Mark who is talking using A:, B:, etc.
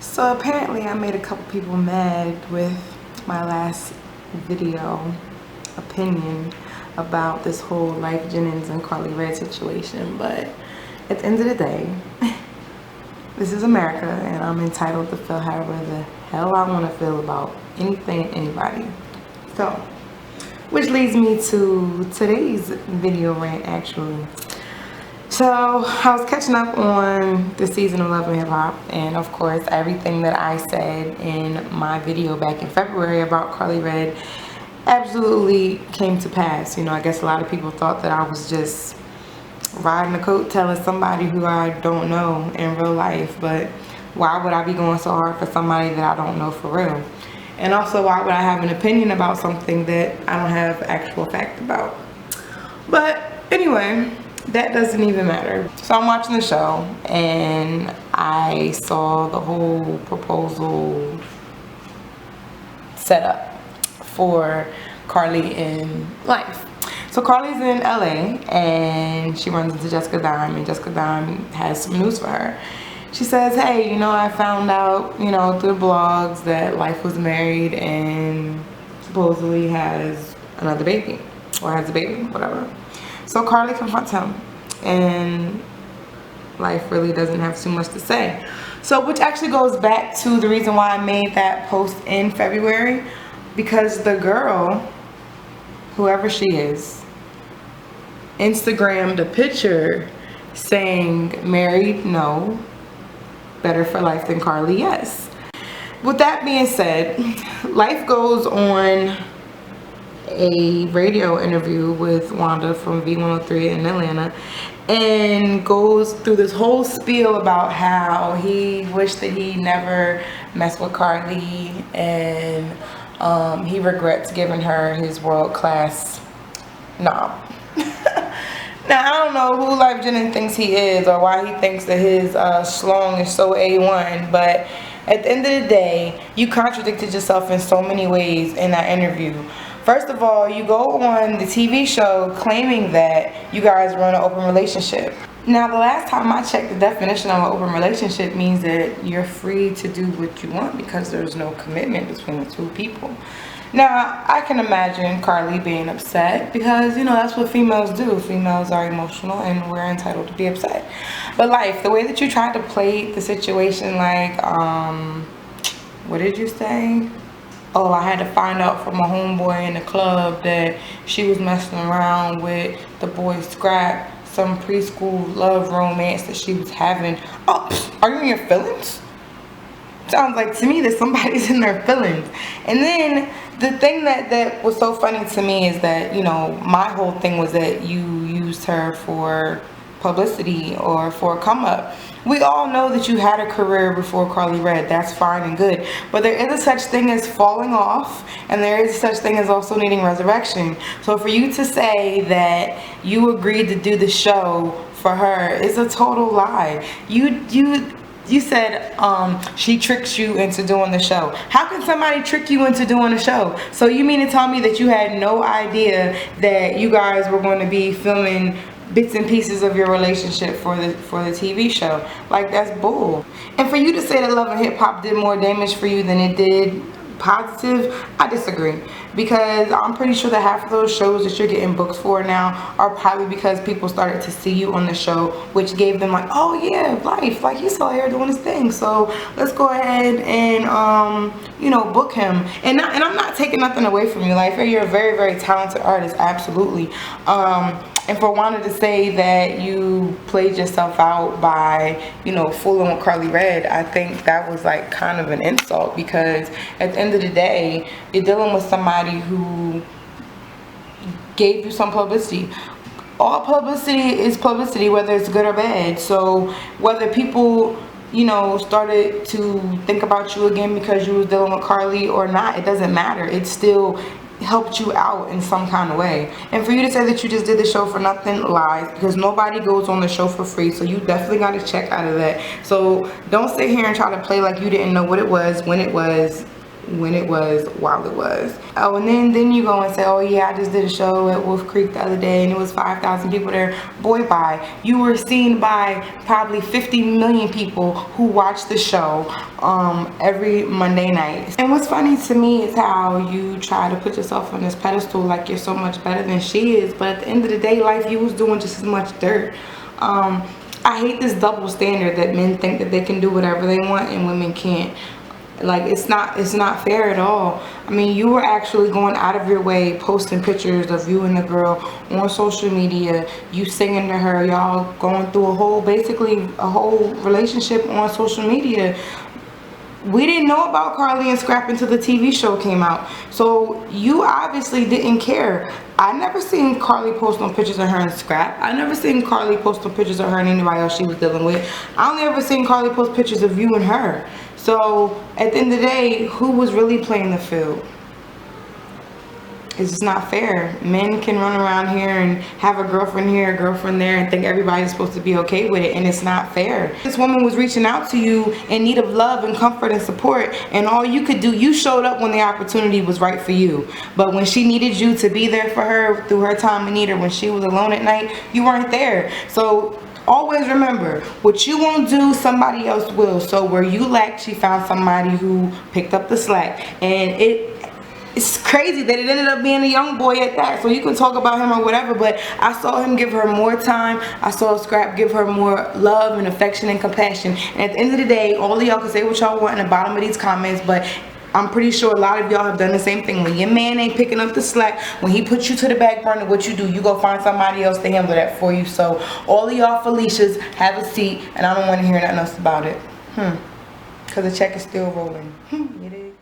A: So apparently I made a couple people mad with my last video opinion about this whole Lyfe Jennings and Karlie Redd situation, but at the end of the day, this is America and I'm entitled to feel however the hell I want to feel about anything and anybody. So, which leads me to today's video rant actually. So I was catching up on the season of Love and Hip Hop, and of course everything that I said in my video back in February about Karlie Redd absolutely came to pass. You know, I guess a lot of people thought that I was just riding the coattail of somebody who I don't know in real life, but why would I be going so hard for somebody that I don't know for real? And also, why would I have an opinion about something that I don't have actual fact about? But anyway, that doesn't even matter. So I'm watching the show and I saw the whole proposal setup for Karlie and Lyfe. So Karlie's in LA and she runs into Jessica Dime, and Jessica Dime has some news for her. She says, hey, you know, I found out, you know, through the blogs that Lyfe was married and supposedly has another baby, or has a baby, whatever. So Karlie confronts him and Lyfe really doesn't have too much to say. So, which actually goes back to the reason why I made that post in February, because the girl, whoever she is, Instagrammed a picture saying married, no, better for Lyfe than Karlie, yes. With that being said, Lyfe goes on a radio interview with Wanda from V103 in Atlanta and goes through this whole spiel about how he wished that he never messed with Karlie, and he regrets giving her his world-class knob. Now, I don't know who Lyfe Jennings thinks he is or why he thinks that his schlong is so A1, but at the end of the day, you contradicted yourself in so many ways in that interview. First of all, you go on the TV show claiming that you guys run an open relationship. Now, the last time I checked, the definition of an open relationship means that you're free to do what you want because there's no commitment between the two people. Now, I can imagine Karlie being upset because, you know, that's what females do. Females are emotional and we're entitled to be upset. But Lyfe, the way that you tried to play the situation like, what did you say? Oh, I had to find out from a homeboy in the club that she was messing around with the boy Scrap, some preschool love romance that she was having. Oh, are you in your feelings? Sounds like to me that somebody's in their feelings. And then the thing that was so funny to me is that, you know, my whole thing was that you used her for publicity or for a come up. We all know that you had a career before Karlie Redd. That's fine and good. But there is a such thing as falling off, and there is such thing as also needing resurrection. So for you to say that you agreed to do the show for her is a total lie. You said she tricks you into doing the show. How can somebody trick you into doing a show? So you mean to tell me that you had no idea that you guys were going to be filming bits and pieces of your relationship for the TV show? Like, that's bull. And for you to say that Love and Hip Hop did more damage for you than it did positive, I disagree, because I'm pretty sure that half of those shows that you're getting booked for now are probably because people started to see you on the show, which gave them like, oh yeah, Lyfe, like he's still here doing his thing, so let's go ahead and you know, book him. And I'm not taking nothing away from you, Lyfe. You're a very, very talented artist, absolutely. And for Wanda to say that you played yourself out by, you know, fooling with Karlie Redd, I think that was like kind of an insult, because at the end of the day, you're dealing with somebody who gave you some publicity. All publicity is publicity, whether it's good or bad. So whether people, you know, started to think about you again because you was dealing with Karlie or not, it doesn't matter. It still helped you out in some kind of way. And for you to say that you just did the show for nothing, lies, because nobody goes on the show for free, so you definitely got a check out of that. So don't sit here and try to play like you didn't know what it was when it was. when it was while it was. Oh, and then you go and say, oh yeah, I just did a show at Wolf Creek the other day and it was 5,000 people there. Boy, bye. You were seen by probably 50 million people who watch the show every Monday night. And what's funny to me is how you try to put yourself on this pedestal like you're so much better than she is, but at the end of the day, Lyfe, you was doing just as much dirt. I hate this double standard that men think that they can do whatever they want and women can't. Like, it's not fair at all. I mean, you were actually going out of your way posting pictures of you and the girl on social media, you singing to her, y'all going through basically a whole relationship on social media. We didn't know about Karlie and Scrap until the TV show came out. So you obviously didn't care. I never seen Karlie post no pictures of her and Scrap. I never seen Karlie post no pictures of her and anybody else she was dealing with. I only ever seen Karlie post pictures of you and her. So at the end of the day, who was really playing the field? It's just not fair. Men can run around here and have a girlfriend here, a girlfriend there, and think everybody's supposed to be okay with it, and it's not fair. This woman was reaching out to you in need of love and comfort and support, and all you could do, you showed up when the opportunity was right for you. But when she needed you to be there for her through her time of need, or when she was alone at night, you weren't there. So always remember, what you won't do, somebody else will. So where you lacked, she found somebody who picked up the slack. And it's crazy that it ended up being a young boy at that. So you can talk about him or whatever, but I saw him give her more time. I saw Scrap give her more love and affection and compassion. And at the end of the day, all of y'all can say what y'all want in the bottom of these comments, but I'm pretty sure a lot of y'all have done the same thing. When your man ain't picking up the slack, when he puts you to the back burner, what you do, you go find somebody else to handle that for you. So all of y'all Felicias, have a seat, and I don't want to hear nothing else about it. Because the check is still rolling. It is.